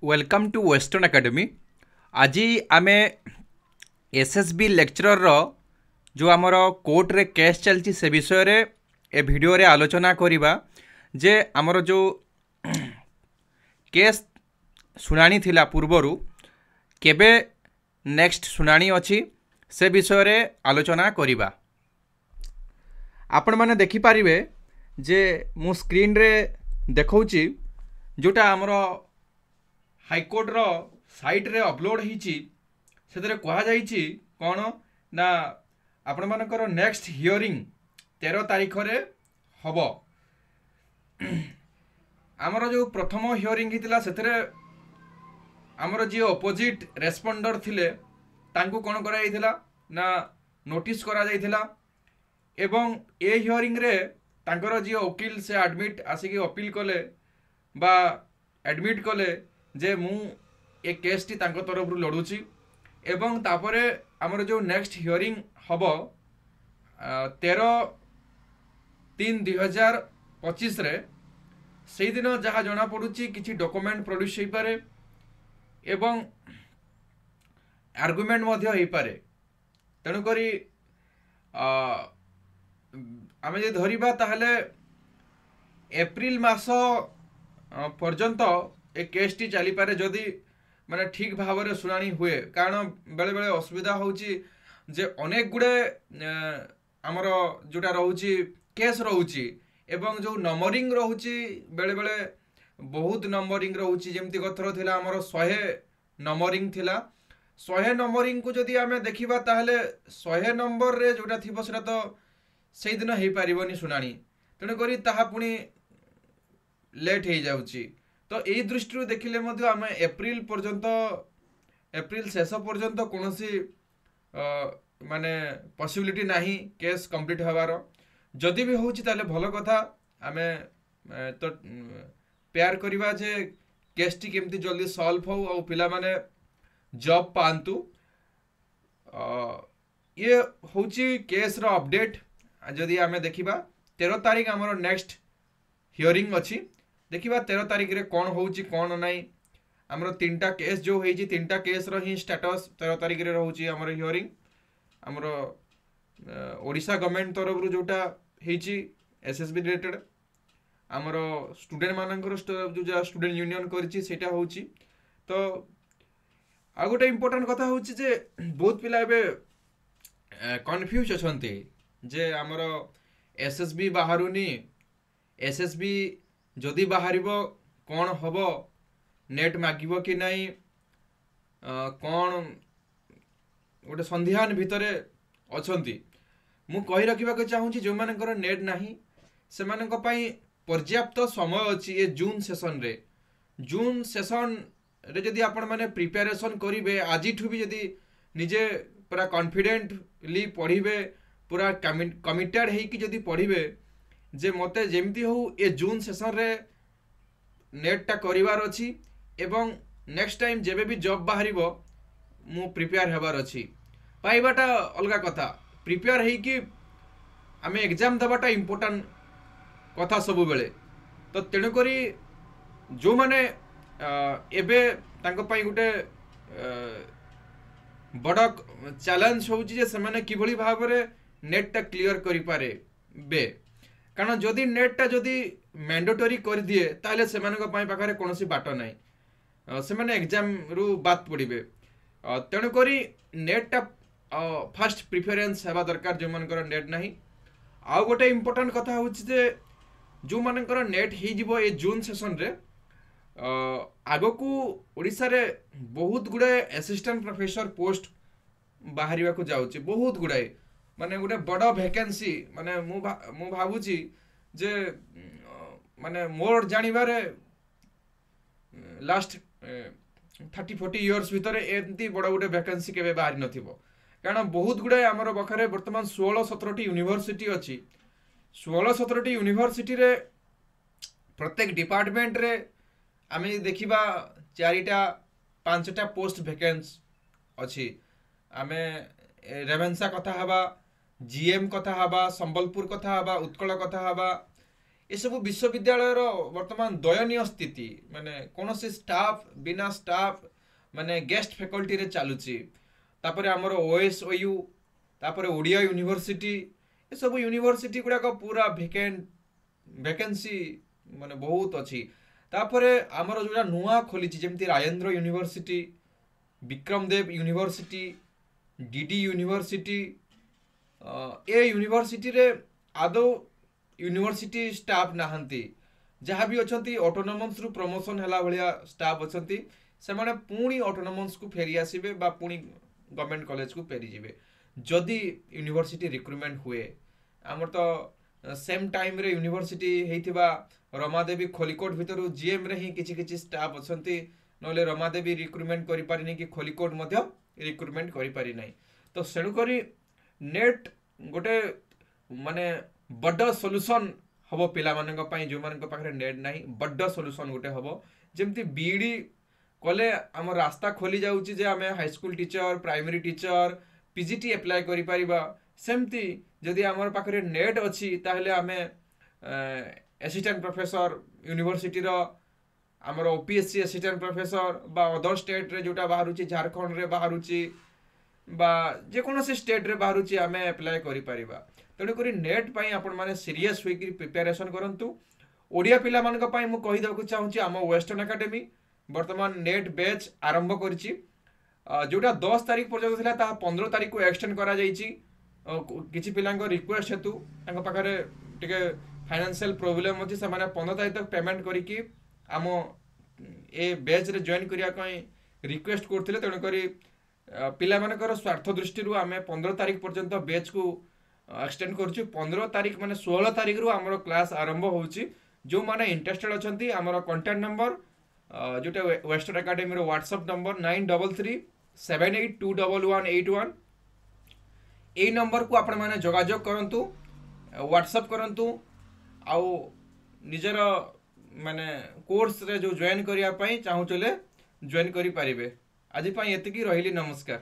Welcome to western academy. आज आम SSB lecturer जो आमर कोर्ट रे केस चलती से विषय रे ए वीडियो रे आलोचना करिबा जे आमर जो केस शुणाणी थिला पूर्वरु केबे नेक्स्ट शुणाणी अछि से विषय रे आलोचना करिबा। आपण माने देखि पारिबे जे मु स्क्रीन रे देखौची जोटा आमर हाईकोर्ट रो साइट रे अपलोड होईची सेतरे कहा जाईची कोन ना आपण मानकर नेक्स्ट हियरिंग 13 तारीख रे हबो। आमर जो प्रथम हियरिंग हितिला सेतरे आमर जी अपोजिट रेस्पोंडर थिले तांकू कोन करा जाईथिला ना नोटिस करा जाईथिला एवं ए हियरिंग रे तांकर जी वकील से एडमिट आसिकी अपील कले बा एडमिट कले जे मु ए केस टी तांको तरफ रु लड़ुची एवं तापरे आमर जो नेक्स्ट हियरिंग हबो 13/3/2025 रे सेही दिन जहाँ जना पड़ुची किछि डॉक्यूमेंट प्रोड्यूस होई पारे एवं आर्गुमेंट मध्य होई पारे। तेणु करी आमे जे धरिबा ताहले एप्रिल मास पर्यंत ए केस टी चली पारे जदि माने ठीक भाव में शुणाणी हुए। कारण बेले बेले असुविधा होची जे अनेक गुड़े आमर जोटा रोची केस रोची एवं जो नंबरिंग रोची बेले बेले बहुत नंबरिंग रोची जेमती कथर थिला आमर 100 नंबरिंग थिला 100 नंबरिंग को जदि आमे देखिबा ताहले 100 नंबर रे जोटा थिबो सेटा तो सेही दिन हेई पारिबनी शुणाणी। तेणु करी ताहा पुनी लेट हो जाउची। तो यही दृष्टि देखिले मध्य आम एप्रिल पर्यंत एप्रिल शेष पर्यंत कौन सी माने पॉसिबिलिटी नहीं केस कंप्लीट हबार। जदि भी होची ताले भलो कथा आम तो प्यार करवा जे केस टी केमती जल्दी सॉल्व हो और पिला माने जॉब पांतु। ये होची केस रो अपडेट। जदि आम देखिबा 13 तारीख आमर नेक्स्ट हियरिंग अच्छी देखिबा 13 तारीख रे कौन होची कौन नहीं। आमर 3टा केस जो होईची 3टा केस रो ही स्टेटस 13 तारीख रे रहउची आमर हियरिंग। आमर ओडिशा गवर्नमेंट तरफ रु जोटा हेची एसएसबी रिलेटेड आमर स्टूडेंट मानकर जो स्टूडेंट यूनियन करची सेटा होची। तो आ गोटे इंपोर्टेंट कथा होची जे बहुत पिला एबे कन्फ्यूज अछंती जे आमर एसएसबी बाहरुनी एसएसबी जदि बाहरिबो कौन हबो नेट मागिबो कि नहीं कौन गोटे संध्यान भितरे अछंती। मु कहि रखिबा को चाहूची जो मानकर नेट नाही से मानक पई पर्याप्त समय अछि। ए जून सेशन रे जून सेशन रे जदि आपण माने प्रिपरेशन करिवे आजि ठु भी जदि निजे पूरा कॉन्फिडेंटली पढ़िबे पूरा कमिटेड है कि जदि पढ़िबे जे मते जेमती हो ए जून सेशन रे नेटटा करिवार अछि एवं नेक्स्ट टाइम जेबे भी जॉब बाहरिबो मु प्रिपेयर हेबार अछि। पाइबाटा अलगा कथा प्रिपेयर है कि आमे एग्जाम दबाटा इंपोर्टेंट कथा सब बेले। तो तेणु करी जो माने एबे तांको पई गुटे बड़ चैलेंज होउची जे सेमाने किभली भाबरे नेटटा क्लियर करि पारे बे। कारण जदि नेटटा जदि मैंडेटरी कर दिए ताहले सेमानक पई पाखरे कोनोसी बाट नाही सेमाने एग्जाम रु बात पड़िबे। तेणु करी नेटटा फर्स्ट प्रिफरेंस हेबा दरकार जो मानकर नेट नाही। आ गोटे इंपोर्टेंट कथा होची जे जो मानकर नेट ही जिवो ए जून सेशन रे आगो को ओडिसा रे बहुत गुडे असिस्टेंट प्रोफेसर पोस्ट बाहरिबा को जाउची बहुत गुडाई माने गोटे बड़ वैकेंसी माने मु भाबुची जे माने मोर जानिबारे लास्ट 30-40 इयर्स भितर एमती बड़ गोटे वैकेंसी केबे बाहरी नथिबो। कारण बहुत गुडे हमर बखरे वर्तमान 16-17 यूनिवर्सिटी अछि। 16-17 यूनिवर्सिटी रे प्रत्येक डिपार्टमेंट रे आमे देखिबा 4टा 5टा पोस्ट वैकेंस अछि। आमे रेवेन्सा कथा हबा जीएम कथा हबा संबलपुर कथा हबा उत्कल कथा हबा ये सब विश्वविद्यालय वर्तमान दयनीय स्थिति माने कौन से स्टाफ बिना स्टाफ माने गेस्ट फैकल्टी रे चलुची तापर आमर ओएसओयू तापर ओडिया यूनिवर्सिटी ये सब यूनिवर्सिटी गुड़ाक पूरा वैकेंसी माने बहुत अच्छी तापर आमर जोड़ा नुआ खोली जमती Rajendra university Vikram Dev university DD university A university रे आदौ यूनिवर्सिटी स्टाफ नहांती जहाँ भी अच्छा ऑटोनोमस रु प्रमोशन है भाया स्टाफ अच्छा से पुणी ऑटोनोमस को फेरी आसबे पुणी गवर्नमेंट कॉलेज को फेरी जीवे जदि यूनिवर्सिटी रिक्रुटमेंट हुए आमर तो सेम टाइम रे यूनिवर्सिटी होइथिबा रमादेवी खोलिकोट भितर जीएम रे ही किछि स्टाफ अच्छा नले रमादेवी रिक्रुटमेंट करि पारिनी कि खोलिकोट मध्य रिक्रुटमेंट करि पारि नै तो सेणु करी नेट गोटे माने बड़ सॉल्यूशन हम पाई जो मान पाखे नेट ना बड़ सॉल्यूशन गोटे हम जमती बीडी कले आम रास्ता खोली जाऊँगी जे आम high school teacher primary teacher PGT apply करि परिबा सेमती जदि आम पाखे नेट अच्छी ताहले आम असिस्टेंट प्रोफेसर यूनिवर्सिटी रो आमर ओपीएससी असिस्टेंट प्रोफेसर बा अदर स्टेट रे जोटा बाहरुची झारखंड रे बाहरुची बा जेकोसी स्टेट रे बाहरुची आम एप्लाय करि परिबा तेणुक नेट पाई आपण माने सीरीयस होकर प्रिपेरेसन करूँ ओडिया पिला मानक पाई मु कहि देबा चाहूँगी आम वेस्टर्न एकेडमी वर्तमान नेट बैच आरंभ करिछि जोटा 10 तारीख पर्यंत थिला ता 15 तारीख को एक्सटेंड करा जाइछि किछि पिलांक रिक्वेस्ट हेतु तांक पाखरे टिके फाइनेंशियल प्रॉब्लम अछि से माने 15 तारीख तक पेमेंट करिकि आम ए बैच रे जॉइन करिया कई रिक्वेस्ट करथिले तेणुक पिला मानकर स्वार्थ दृष्टि आम 15 तारीख पर्यंत बैच को एक्सटेंड कर 15 तारीख माने 16 तारीख रु आमर क्लास आरंभ होउची जो माने इंटरेस्टेड अछंती आमर कांटेक्ट नंबर जोटा वेस्टर्न एकेडमी रो व्हाट्सएप नंबर 9337821181 ए नंबर को आपण माने जोगाजोग करंतु व्हाट्सएप करंतु आउ निजर माने कोर्स रे जो जॉइन करिया पई चाहू चले जॉइन करि परिबे आज पई एतिकी रहिली नमस्कार।